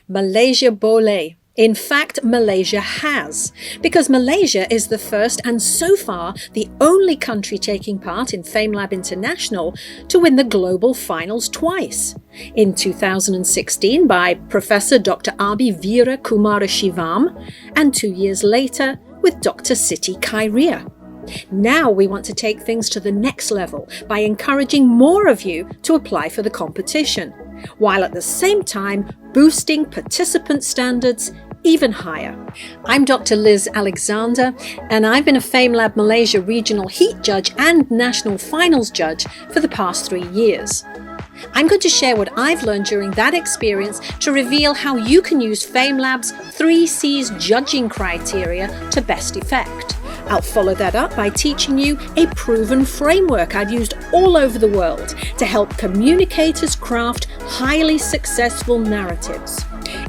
Malaysia boleh. In fact, Malaysia has, because Malaysia is the first and so far the only country taking part in FameLab International to win the global finals twice. In 2016 by Professor Dr. Abi Veera Kumarashivam and 2 years later with Dr. Siti Khairia. Now we want to take things to the next level by encouraging more of you to apply for the competition, while at the same time boosting participant standards even higher. I'm Dr. Liz Alexander, and I've been a FameLab Malaysia Regional Heat Judge and National Finals Judge for the past 3 years. I'm going to share what I've learned during that experience to reveal how you can use FameLab's 3 C's judging criteria to best effect. I'll follow that up by teaching you a proven framework I've used all over the world to help communicators craft highly successful narratives.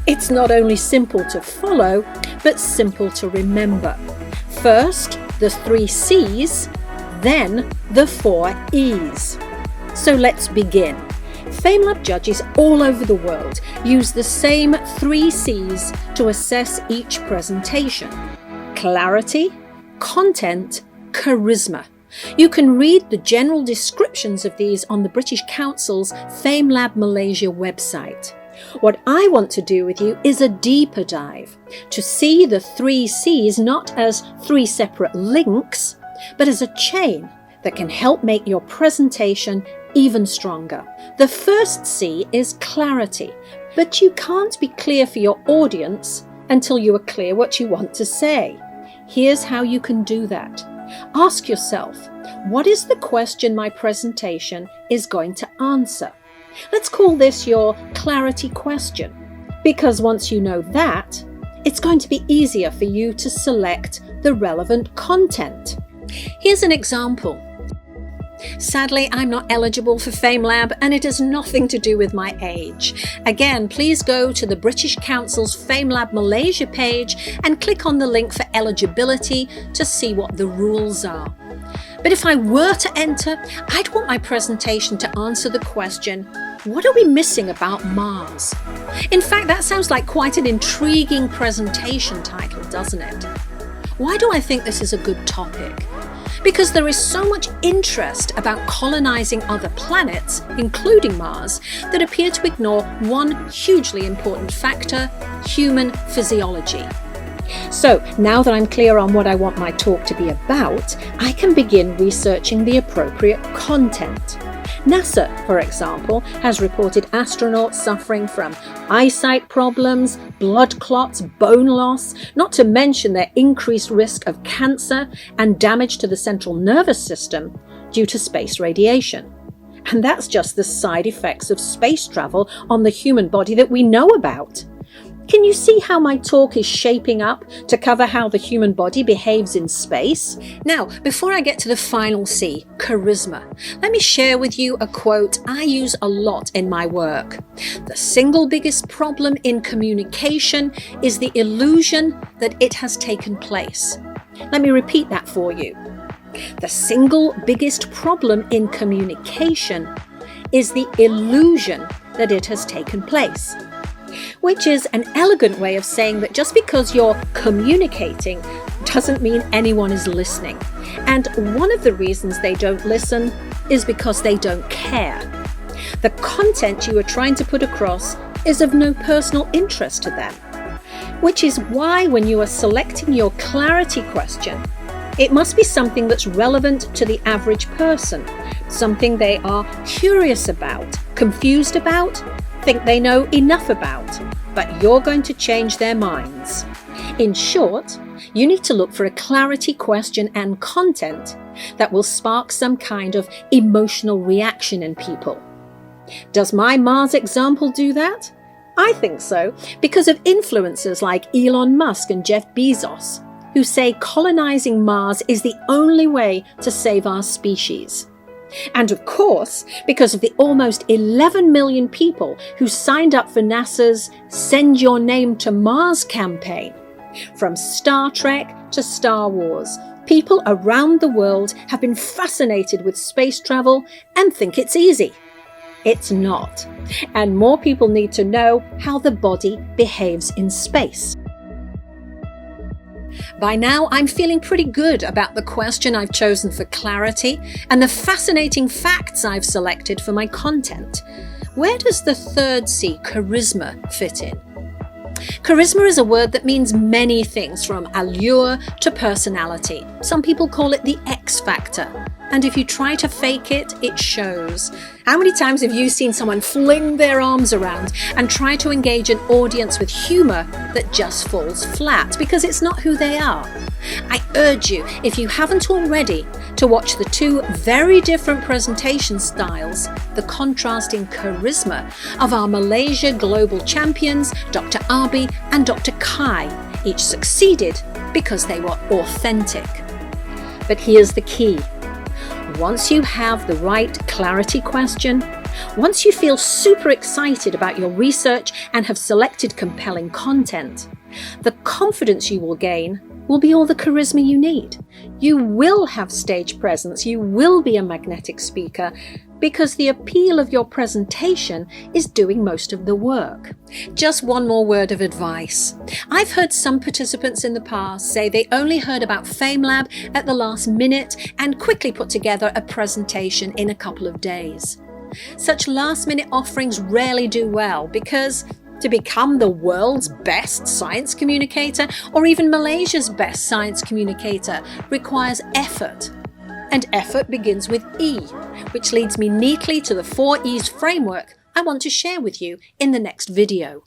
It's not only simple to follow, but simple to remember. First, the 3 C's, then the 4 E's. So let's begin. FameLab judges all over the world use the same 3 C's to assess each presentation: clarity, content, charisma. You can read the general descriptions of these on the British Council's FameLab Malaysia website. What I want to do with you is a deeper dive to see the 3 C's not as 3 separate links, but as a chain that can help make your presentation even stronger. The first C is clarity, but you can't be clear for your audience until you are clear what you want to say. Here's how you can do that. Ask yourself, what is the question my presentation is going to answer? Let's call this your clarity question, because once you know that, it's going to be easier for you to select the relevant content. Here's an example. Sadly, I'm not eligible for FameLab, and it has nothing to do with my age. Again, please go to the British Council's FameLab Malaysia page and click on the link for eligibility to see what the rules are. But if I were to enter, I'd want my presentation to answer the question, what are we missing about Mars? In fact, that sounds like quite an intriguing presentation title, doesn't it? Why do I think this is a good topic? Because there is so much interest about colonizing other planets, including Mars, that appear to ignore one hugely important factor: human physiology. So now that I'm clear on what I want my talk to be about, I can begin researching the appropriate content. NASA, for example, has reported astronauts suffering from eyesight problems, blood clots, bone loss, not to mention their increased risk of cancer and damage to the central nervous system due to space radiation. And that's just the side effects of space travel on the human body that we know about. Can you see how my talk is shaping up to cover how the human body behaves in space? Now, before I get to the final C, charisma, let me share with you a quote I use a lot in my work. The single biggest problem in communication is the illusion that it has taken place. Let me repeat that for you. The single biggest problem in communication is the illusion that it has taken place. Which is an elegant way of saying that just because you're communicating doesn't mean anyone is listening. And one of the reasons they don't listen is because they don't care. The content you are trying to put across is of no personal interest to them. Which is why when you are selecting your clarity question, it must be something that's relevant to the average person, something they are curious about, confused about, think they know enough about, but you're going to change their minds. In short, you need to look for a clarity question and content that will spark some kind of emotional reaction in people. Does my Mars example do that? I think so, because of influencers like Elon Musk and Jeff Bezos, who say colonizing Mars is the only way to save our species. And of course, because of the almost 11 million people who signed up for NASA's Send Your Name to Mars campaign. From Star Trek to Star Wars, people around the world have been fascinated with space travel and think it's easy. It's not. And more people need to know how the body behaves in space. By now, I'm feeling pretty good about the question I've chosen for clarity and the fascinating facts I've selected for my content. Where does the third C, charisma, fit in? Charisma is a word that means many things, from allure to personality. Some people call it the X factor. And if you try to fake it, it shows. How many times have you seen someone fling their arms around and try to engage an audience with humour that just falls flat because it's not who they are? I urge you, if you haven't already, to watch the two very different presentation styles, the contrasting charisma of our Malaysia global champions, Dr. Abi and Dr. Kai. Each succeeded because they were authentic. But here's the key. Once you have the right clarity question, once you feel super excited about your research and have selected compelling content, the confidence you will gain will be all the charisma you need. You will have stage presence, you will be a magnetic speaker, because the appeal of your presentation is doing most of the work. Just one more word of advice. I've heard some participants in the past say they only heard about FameLab at the last minute and quickly put together a presentation in a couple of days. Such last-minute offerings rarely do well because to become the world's best science communicator, or even Malaysia's best science communicator, requires effort. And effort begins with E, which leads me neatly to the 4 E's framework I want to share with you in the next video.